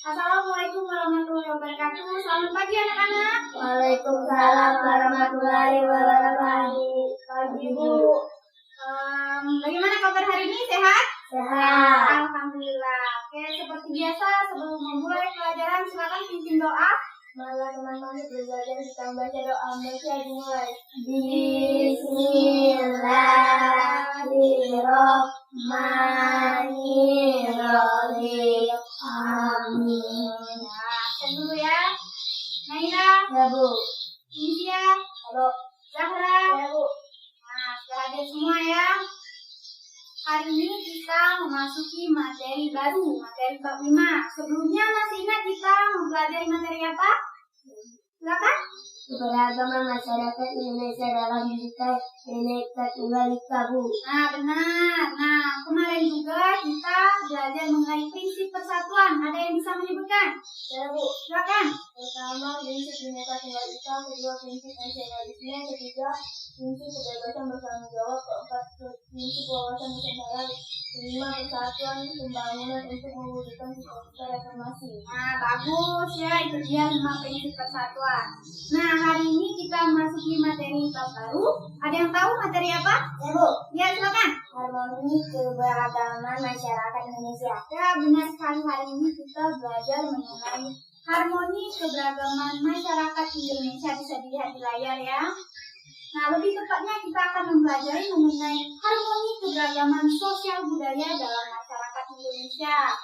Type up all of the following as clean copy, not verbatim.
Assalamualaikum warahmatullahi wabarakatuh. Selamat pagi anak-anak. Waalaikumsalam warahmatullahi wabarakatuh. Pagi Bu. Bagaimana kabar hari ini? Sehat? Sehat. Alhamdulillah. Oke, seperti biasa sebelum memulai pelajaran silakan pimpin doa. Mari teman-teman belajar kita baca doa baca dimulai. Bismillahirrahmanirrahim. Amin. Nah, dulu ya. Naila. Ya Bu. Insia. Halo. Zahra. Ya Bu. Nah, sudah hadir semua ya. Hari ini kita memasuki materi baru, materi bab 5. Sebelumnya masih ingat kita mempelajari materi apa? Silakan. Keberagaman masyarakat Indonesia dalam Bhinneka Tunggal Ika Bu. Nah, benar. Nah, kemarin juga kita belajar mengenai prinsip persatuan. Ada yang bisa menyebutkan? Ya Bu. Silakan. Pertama, prinsip Bhinneka Tunggal Ika. Kedua, prinsip nasionalisme. Ketiga, prinsip kebebasan bertanggung jawab. Keempat, prinsip wawasan nusantara. Kelima, persatuan pembangunan untuk mewujudkan cita-cita reformasi. Nah, bagus ya. Itu dia 5 prinsip persatuan. Nah, hari ini kita memasuki materi bab baru. Ada yang tahu materi apa? Ya Bu. Ya, silakan. Harmoni keberagaman masyarakat Indonesia. Ya, benar sekali. Hari ini kita belajar mengenai harmoni keberagaman masyarakat Indonesia. Bisa dilihat di layar ya. Nah, lebih tepatnya kita akan mempelajari mengenai harmoni keberagaman sosial budaya dalam masyarakat Indonesia.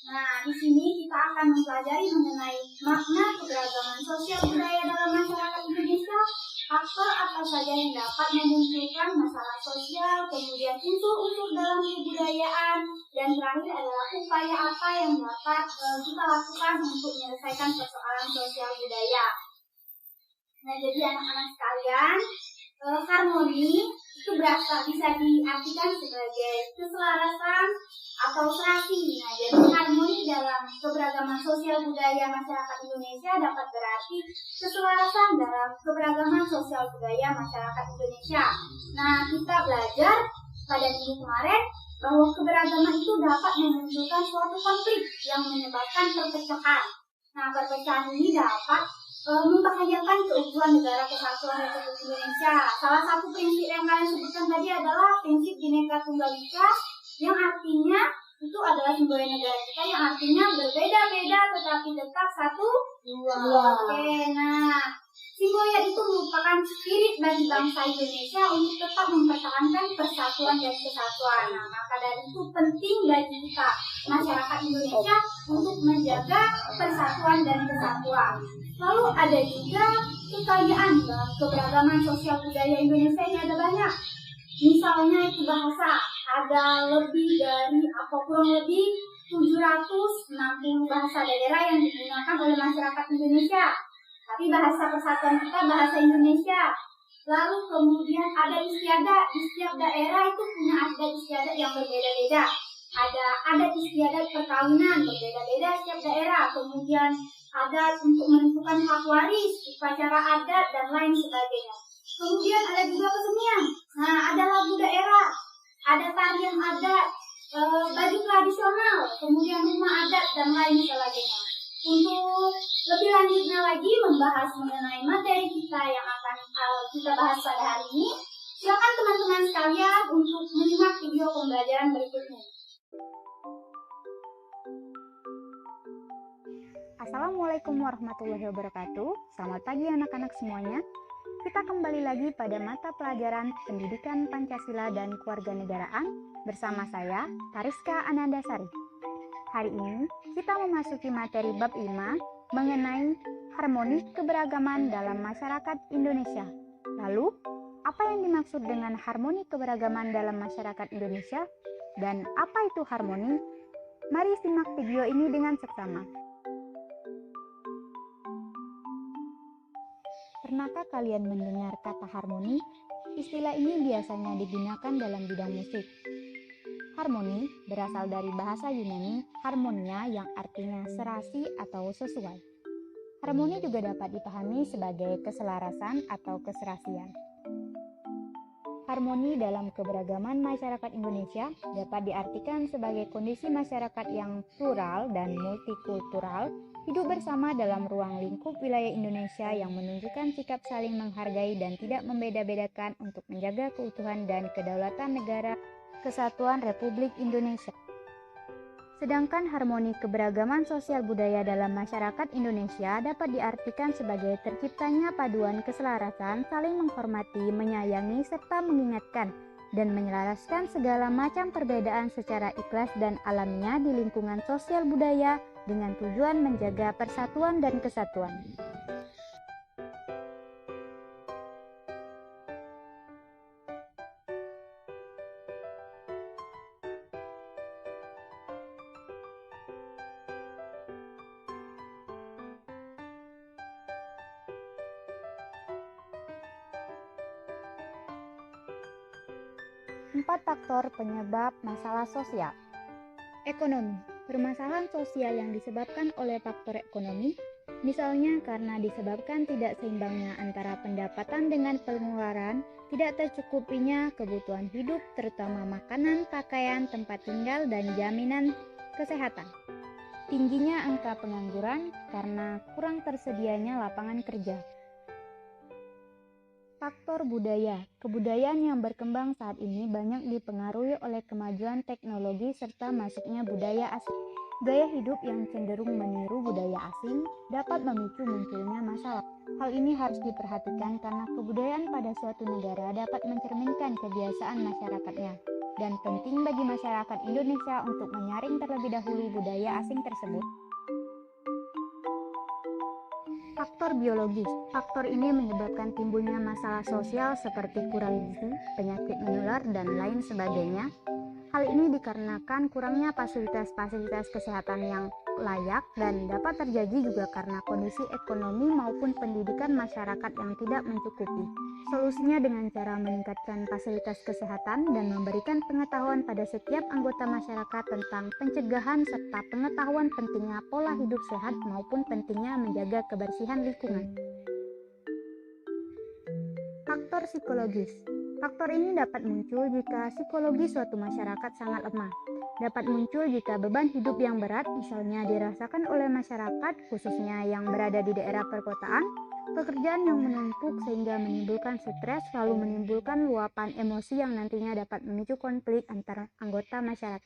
Nah, di sini kita akan mempelajari mengenai makna keberagaman sosial budaya dalam masyarakat Indonesia, faktor apa saja yang dapat memunculkan masalah sosial, kemudian unsur-unsur dalam kebudayaan, dan terakhir adalah upaya apa yang dapat kita lakukan untuk menyelesaikan persoalan sosial budaya. Nah, jadi anak-anak sekalian, harmoni itu bisa diartikan sebagai keselarasan atau serasi. Nah, jadi harmoni dalam keberagaman sosial budaya masyarakat Indonesia dapat berarti keselarasan dalam keberagaman sosial budaya masyarakat Indonesia. Nah, kita belajar pada minggu kemarin bahwa keberagaman itu dapat memunculkan suatu konflik yang menyebabkan perpecahan. Nah, perpecahan ini dapat membahayakan keutuhan negara kesatuan Republik Indonesia. Salah satu prinsip yang kalian sebutkan tadi adalah prinsip Bhinneka Tunggal Ika, yang artinya itu adalah simbol negara kita, yang artinya berbeda-beda tetapi tetap satu dua. Oke, nah simbolnya itu merupakan spirit bagi bangsa Indonesia untuk tetap mempertahankan persatuan dan kesatuan. Nah, maka dari itu penting bagi kita masyarakat Indonesia untuk menjaga persatuan dan kesatuan. Lalu ada juga kekayaan keberagaman sosial budaya Indonesia ini ada banyak. Misalnya itu bahasa, ada lebih dari kurang lebih 760 bahasa daerah yang digunakan oleh masyarakat Indonesia. Tapi bahasa persatuan kita bahasa Indonesia. Lalu kemudian ada istiadat, di setiap daerah itu punya adat istiadat yang berbeda-beda. Ada adat istiadat perkawinan berbeda-beda setiap daerah. Kemudian adat untuk menentukan hak waris, upacara adat dan lain sebagainya. Kemudian ada juga kesenian. Nah, ada lagu daerah, ada tarian adat, baju tradisional, kemudian rumah adat dan lain sebagainya. Untuk lebih lanjutnya lagi membahas mengenai materi kita yang akan kita bahas pada hari ini, silakan teman-teman sekalian untuk menyimak video pembelajaran berikut ini. Assalamualaikum warahmatullahi wabarakatuh. Selamat pagi anak-anak semuanya. Kita kembali lagi pada mata pelajaran Pendidikan Pancasila dan Kewarganegaraan bersama saya, Tariska Anandasari. Hari ini kita memasuki materi bab 5 mengenai harmoni keberagaman dalam masyarakat Indonesia. Lalu, apa yang dimaksud dengan harmoni keberagaman dalam masyarakat Indonesia? Dan apa itu harmoni? Mari simak video ini dengan seksama. Pernahkah kalian mendengar kata harmoni? Istilah ini biasanya digunakan dalam bidang musik. Harmoni berasal dari bahasa Yunani harmonia yang artinya serasi atau sesuai. Harmoni juga dapat dipahami sebagai keselarasan atau keserasian. Harmoni dalam keberagaman masyarakat Indonesia dapat diartikan sebagai kondisi masyarakat yang plural dan multikultural, hidup bersama dalam ruang lingkup wilayah Indonesia yang menunjukkan sikap saling menghargai dan tidak membeda-bedakan untuk menjaga keutuhan dan kedaulatan negara Kesatuan Republik Indonesia. Sedangkan harmoni keberagaman sosial budaya dalam masyarakat Indonesia dapat diartikan sebagai terciptanya paduan keselarasan, saling menghormati, menyayangi, serta mengingatkan dan menyelaraskan segala macam perbedaan secara ikhlas dan alamiah di lingkungan sosial budaya dengan tujuan menjaga persatuan dan kesatuan. Empat faktor penyebab masalah sosial. Ekonomi. Permasalahan sosial yang disebabkan oleh faktor ekonomi, misalnya karena disebabkan tidak seimbangnya antara pendapatan dengan pengeluaran, tidak tercukupinya kebutuhan hidup terutama makanan, pakaian, tempat tinggal, dan jaminan kesehatan. Tingginya angka pengangguran karena kurang tersedianya lapangan kerja. Faktor budaya. Kebudayaan yang berkembang saat ini banyak dipengaruhi oleh kemajuan teknologi serta masuknya budaya asing. Gaya hidup yang cenderung meniru budaya asing dapat memicu munculnya masalah. Hal ini harus diperhatikan karena kebudayaan pada suatu negara dapat mencerminkan kebiasaan masyarakatnya dan penting bagi masyarakat Indonesia untuk menyaring terlebih dahulu budaya asing tersebut. Faktor biologis. Faktor ini menyebabkan timbulnya masalah sosial seperti kurang gizi, penyakit menular, dan lain sebagainya. Hal ini dikarenakan kurangnya fasilitas-fasilitas kesehatan yang layak dan dapat terjadi juga karena kondisi ekonomi maupun pendidikan masyarakat yang tidak mencukupi. Solusinya dengan cara meningkatkan fasilitas kesehatan dan memberikan pengetahuan pada setiap anggota masyarakat tentang pencegahan serta pengetahuan pentingnya pola hidup sehat maupun pentingnya menjaga kebersihan lingkungan. Faktor psikologis. Faktor ini dapat muncul jika psikologi suatu masyarakat sangat lemah. Dapat muncul jika beban hidup yang berat misalnya dirasakan oleh masyarakat khususnya yang berada di daerah perkotaan, pekerjaan yang menumpuk sehingga menimbulkan stres lalu menimbulkan luapan emosi yang nantinya dapat memicu konflik antara anggota masyarakat.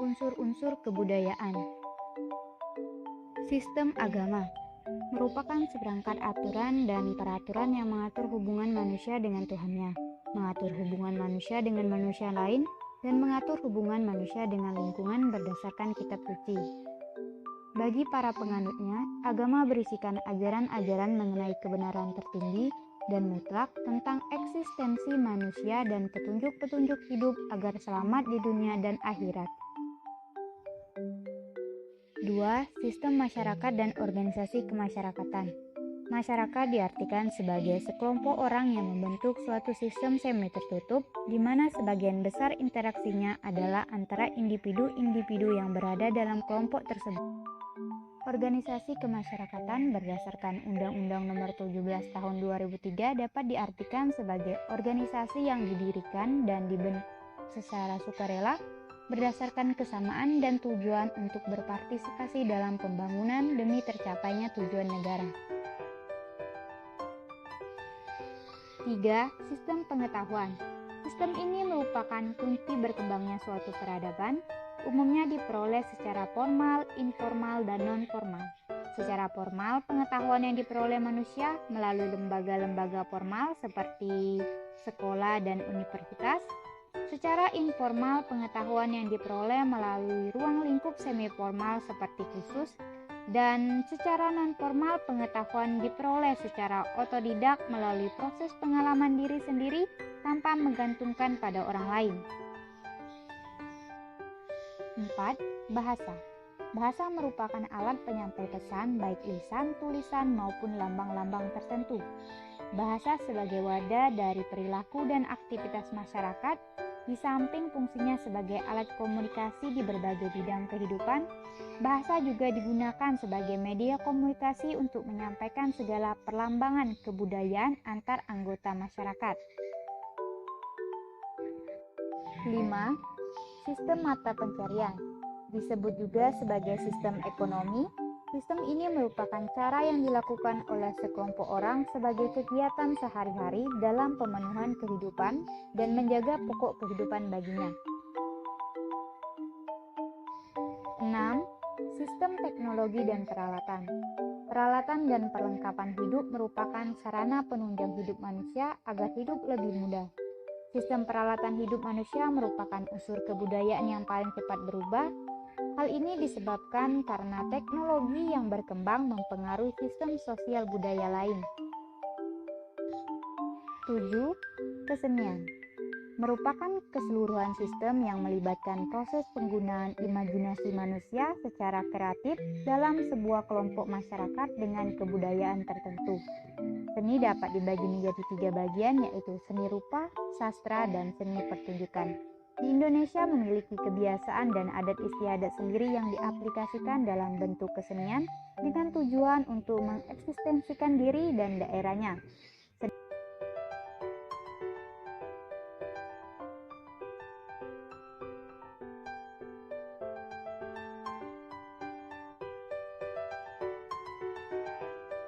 Unsur-unsur kebudayaan. Sistem agama merupakan seperangkat aturan dan peraturan yang mengatur hubungan manusia dengan Tuhannya, mengatur hubungan manusia dengan manusia lain, dan mengatur hubungan manusia dengan lingkungan berdasarkan kitab suci. Bagi para penganutnya, agama berisikan ajaran-ajaran mengenai kebenaran tertinggi dan mutlak tentang eksistensi manusia dan petunjuk-petunjuk hidup agar selamat di dunia dan akhirat. 2. Sistem masyarakat dan organisasi kemasyarakatan. Masyarakat diartikan sebagai sekelompok orang yang membentuk suatu sistem semi tertutup di mana sebagian besar interaksinya adalah antara individu-individu yang berada dalam kelompok tersebut. Organisasi kemasyarakatan berdasarkan Undang-Undang Nomor 17 Tahun 2003 dapat diartikan sebagai organisasi yang didirikan dan dibentuk secara sukarela berdasarkan kesamaan dan tujuan untuk berpartisipasi dalam pembangunan demi tercapainya tujuan negara. 3. Sistem pengetahuan. Sistem ini merupakan kunci berkembangnya suatu peradaban, umumnya diperoleh secara formal, informal, dan non-formal. Secara formal, pengetahuan yang diperoleh manusia melalui lembaga-lembaga formal seperti sekolah dan universitas. Secara informal, pengetahuan yang diperoleh melalui ruang lingkup semi-formal seperti kursus, dan secara non-formal, pengetahuan diperoleh secara otodidak melalui proses pengalaman diri sendiri tanpa menggantungkan pada orang lain. 4. Bahasa. Bahasa merupakan alat penyampai pesan baik lisan, tulisan maupun lambang-lambang tertentu. Bahasa sebagai wadah dari perilaku dan aktivitas masyarakat, di samping fungsinya sebagai alat komunikasi di berbagai bidang kehidupan, bahasa juga digunakan sebagai media komunikasi untuk menyampaikan segala perlambangan kebudayaan antar anggota masyarakat. 5. Sistem mata pencarian disebut juga sebagai sistem ekonomi. Sistem ini merupakan cara yang dilakukan oleh sekelompok orang sebagai kegiatan sehari-hari dalam pemenuhan kehidupan dan menjaga pokok kehidupan baginya. 6. Sistem teknologi dan peralatan. Peralatan dan perlengkapan hidup merupakan sarana penunjang hidup manusia agar hidup lebih mudah. Sistem peralatan hidup manusia merupakan unsur kebudayaan yang paling cepat berubah. Hal ini disebabkan karena teknologi yang berkembang mempengaruhi sistem sosial budaya lain. 7. Kesenian merupakan keseluruhan sistem yang melibatkan proses penggunaan imajinasi manusia secara kreatif dalam sebuah kelompok masyarakat dengan kebudayaan tertentu. Seni dapat dibagi menjadi 3 bagian, yaitu seni rupa, sastra, dan seni pertunjukan. Di Indonesia memiliki kebiasaan dan adat istiadat sendiri yang diaplikasikan dalam bentuk kesenian dengan tujuan untuk mengeksistensikan diri dan daerahnya.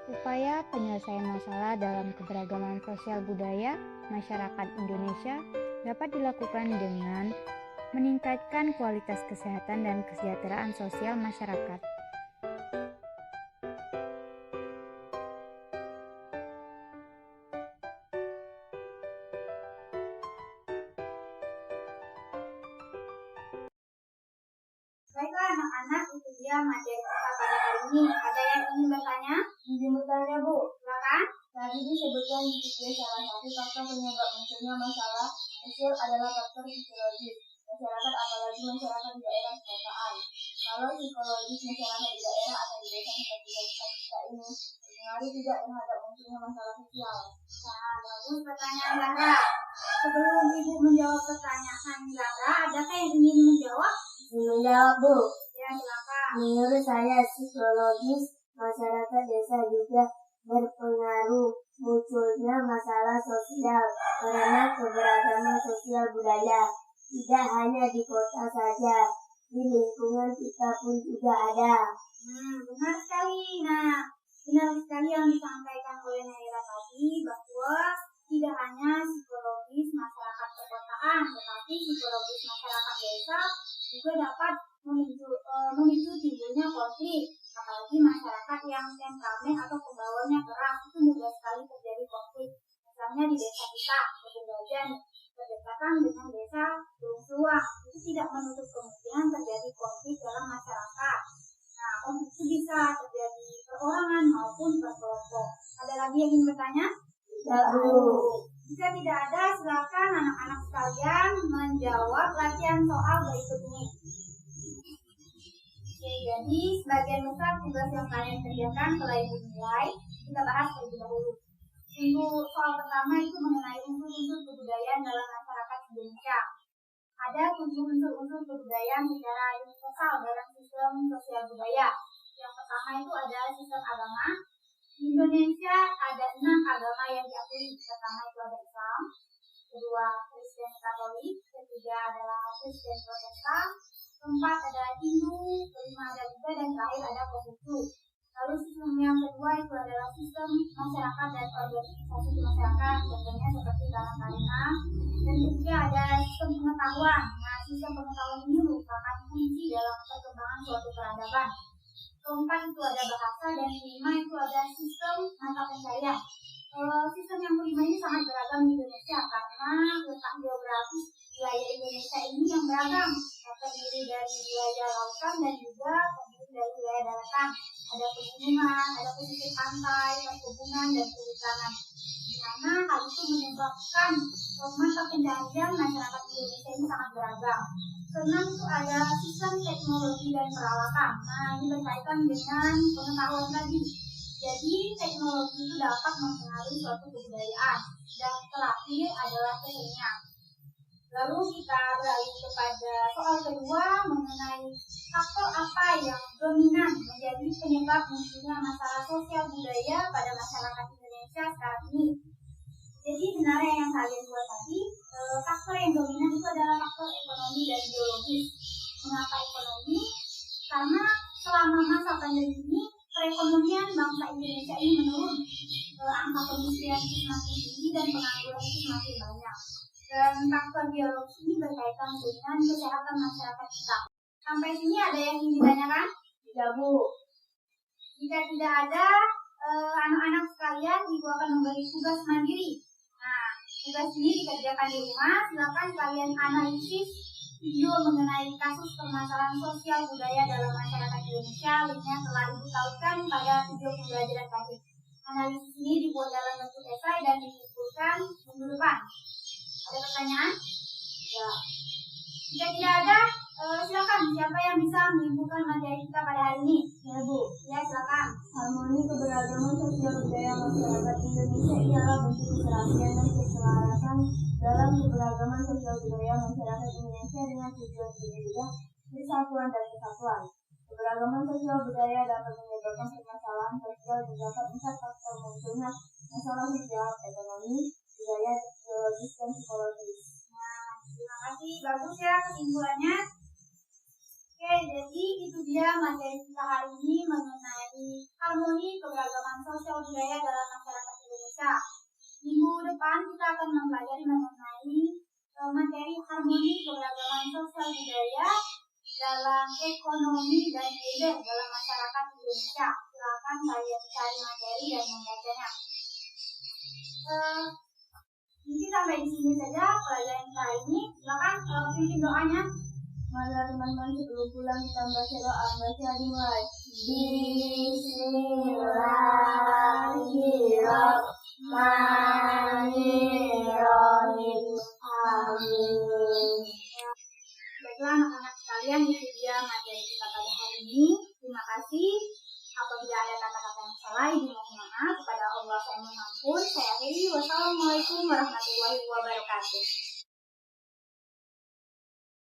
Upaya penyelesaian masalah dalam keberagaman sosial budaya masyarakat Indonesia dapat dilakukan dengan meningkatkan kualitas kesehatan dan kesejahteraan sosial masyarakat. Baiklah anak-anak, itu dia materi kita pada hari ini. Ada yang ingin bertanya? Izin bertanya, Bu. Silakan. Tadi disebutkan di video salah satu faktor penyebab munculnya masalah sosial adalah faktor psikologis masyarakat, apalagi masyarakat di daerah perkotaan. Kalau psikologis masyarakat di daerah atau di desa seperti desa kita ini berpengaruh tidak terhadap munculnya masalah sosial. Nah, bagus pertanyaan Zahra. Sebelum Ibu menjawab pertanyaan Zahra, adakah yang ingin menjawab? Menjawab, Bu. Ya, silakan. Menurut saya, psikologis masyarakat desa juga berpengaruh munculnya masalah sosial karena keberagaman sosial budaya. Tidak hanya di kota saja, di lingkungan kita pun juga ada. Benar sekali. Nah, benar sekali yang disampaikan oleh Naira tadi, bahwa tidak hanya psikologis masyarakat perkotaan, tetapi psikologis masyarakat desa juga dapat memicu timbulnya konflik. Apalagi masyarakat yang temperamen atau pembawanya keras, itu mudah sekali terjadi konflik. Misalnya di desa kita, Ketumbajan, berdekatan dengan desa Bungsuang, itu tidak menutup kemungkinan terjadi konflik dalam masyarakat. Nah, konflik itu bisa terjadi perorangan maupun berkelompok. Ada lagi yang ingin bertanya? Ya, Bu. Jika tidak ada, silakan anak-anak sekalian menjawab latihan soal berikut ini. Oke, jadi sebagian besar tugas yang kalian kerjakan setelah Ibu nilai, kita bahas terlebih dahulu. Untuk soal pertama itu mengenai unsur-unsur kebudayaan dalam masyarakat Indonesia. Ada unsur-unsur kebudayaan secara universal dalam sistem sosial budaya. Yang pertama itu ada sistem agama. Di Indonesia ada 6 agama yang diakui. Pertama itu ada Islam, kedua Kristen Katolik, ketiga adalah Kristen Protestan, keempat ada Hindu, kelima ada Buddha, dan terakhir ada Konghucu. Lalu sistem yang kedua itu adalah sistem masyarakat dan organisasi masyarakat, contohnya seperti Karang Taruna. Dan ketiga ada sistem pengetahuan. Nah, sistem pengetahuan ini merupakan kunci dalam perkembangan suatu peradaban. Keempat itu ada bahasa, dan kelima itu ada sistem mata pencarian. Sistem yang kelima ini sangat beragam di Indonesia karena letak geografis wilayah Indonesia ini yang beragam, terdiri dari wilayah lautan dan juga terdiri dari wilayah daratan. Ada pegunungan, ada pesisir pantai, perkebunan, dan kehutanan. Di mana hal itu menyebabkan mata pencarian masyarakat Indonesia ini sangat beragam. Keenam itu ada sistem teknologi dan peralatan. Nah, ini berkaitan dengan pengetahuan tadi. Jadi, teknologi itu dapat mempengaruhi suatu kebudayaan. Dan terakhir adalah kesenian. Lalu kita beralih kepada soal kedua mengenai faktor apa yang dominan menjadi penyebab munculnya masalah sosial budaya pada masyarakat Indonesia saat ini. Jadi sebenarnya yang kalian buat tadi, faktor yang dominan itu adalah faktor ekonomi dan biologis. Mengapa ekonomi? Karena selama masa pandemi ini, perekonomian bangsa Indonesia ini menurun. Angka kemiskinan itu semakin tinggi dan pengangguran itu semakin banyak. Dan faktor biologis ini berkaitan dengan kesehatan masyarakat kita. Sampai sini ada yang ingin ditanyakan? Tidak, Bu. Jika tidak ada, anak-anak sekalian, Ibu akan memberi tugas mandiri. Nah, tugas ini dikerjakan di rumah. Silakan kalian analisis video mengenai kasus permasalahan sosial budaya dalam masyarakat Indonesia. Linknya telah Ibu tautkan pada video pembelajaran tadi. Analisis ini dibuat dalam bentuk esai dan dikumpulkan minggu depan. Ada pertanyaan? Ya. Jika tidak ada, silakan. Siapa yang bisa menyimpulkan materi kita pada hari ini? Ya, Bu. Ya, silakan. Harmoni keberagaman sosial budaya masyarakat Indonesia ialah bentuk keserasian dan keselarasan dalam keberagaman sosial budaya masyarakat Indonesia dengan tujuan pendidikan, persatuan dan kesatuan. Keberagaman sosial budaya dapat menyebabkan permasalahan sosial dan dapat empat faktor munculnya masalah sosial, ekonomi, budaya, biologis, dan psikologis. Nah, terima kasih. Bagus ya kesimpulannya. Oke, jadi itu dia materi kita hari ini mengenai harmoni keberagaman sosial budaya dalam masyarakat Indonesia. Minggu depan kita akan mempelajari mengenai materi harmoni keberagaman sosial budaya dalam ekonomi dan gender dalam masyarakat Indonesia. Silakan kalian cari materi dan membacanya. Mungkin sampai di sini saja pelajaran kita hari ini. Silakan pimpin doanya. Mari teman-teman sebelum pulang kita baca doa. Baca dimulai. Bismillahirrahmanirrahim. Amin. Baiklah anak-anak sekalian, itu dia materi kita pada hari ini. Terima kasih. Apabila ada kata-kata yang salah, dimohon maaf. Kepada Allah saya mohon ampun. Saya akhiri. Wassalamualaikum warahmatullahi wabarakatuh.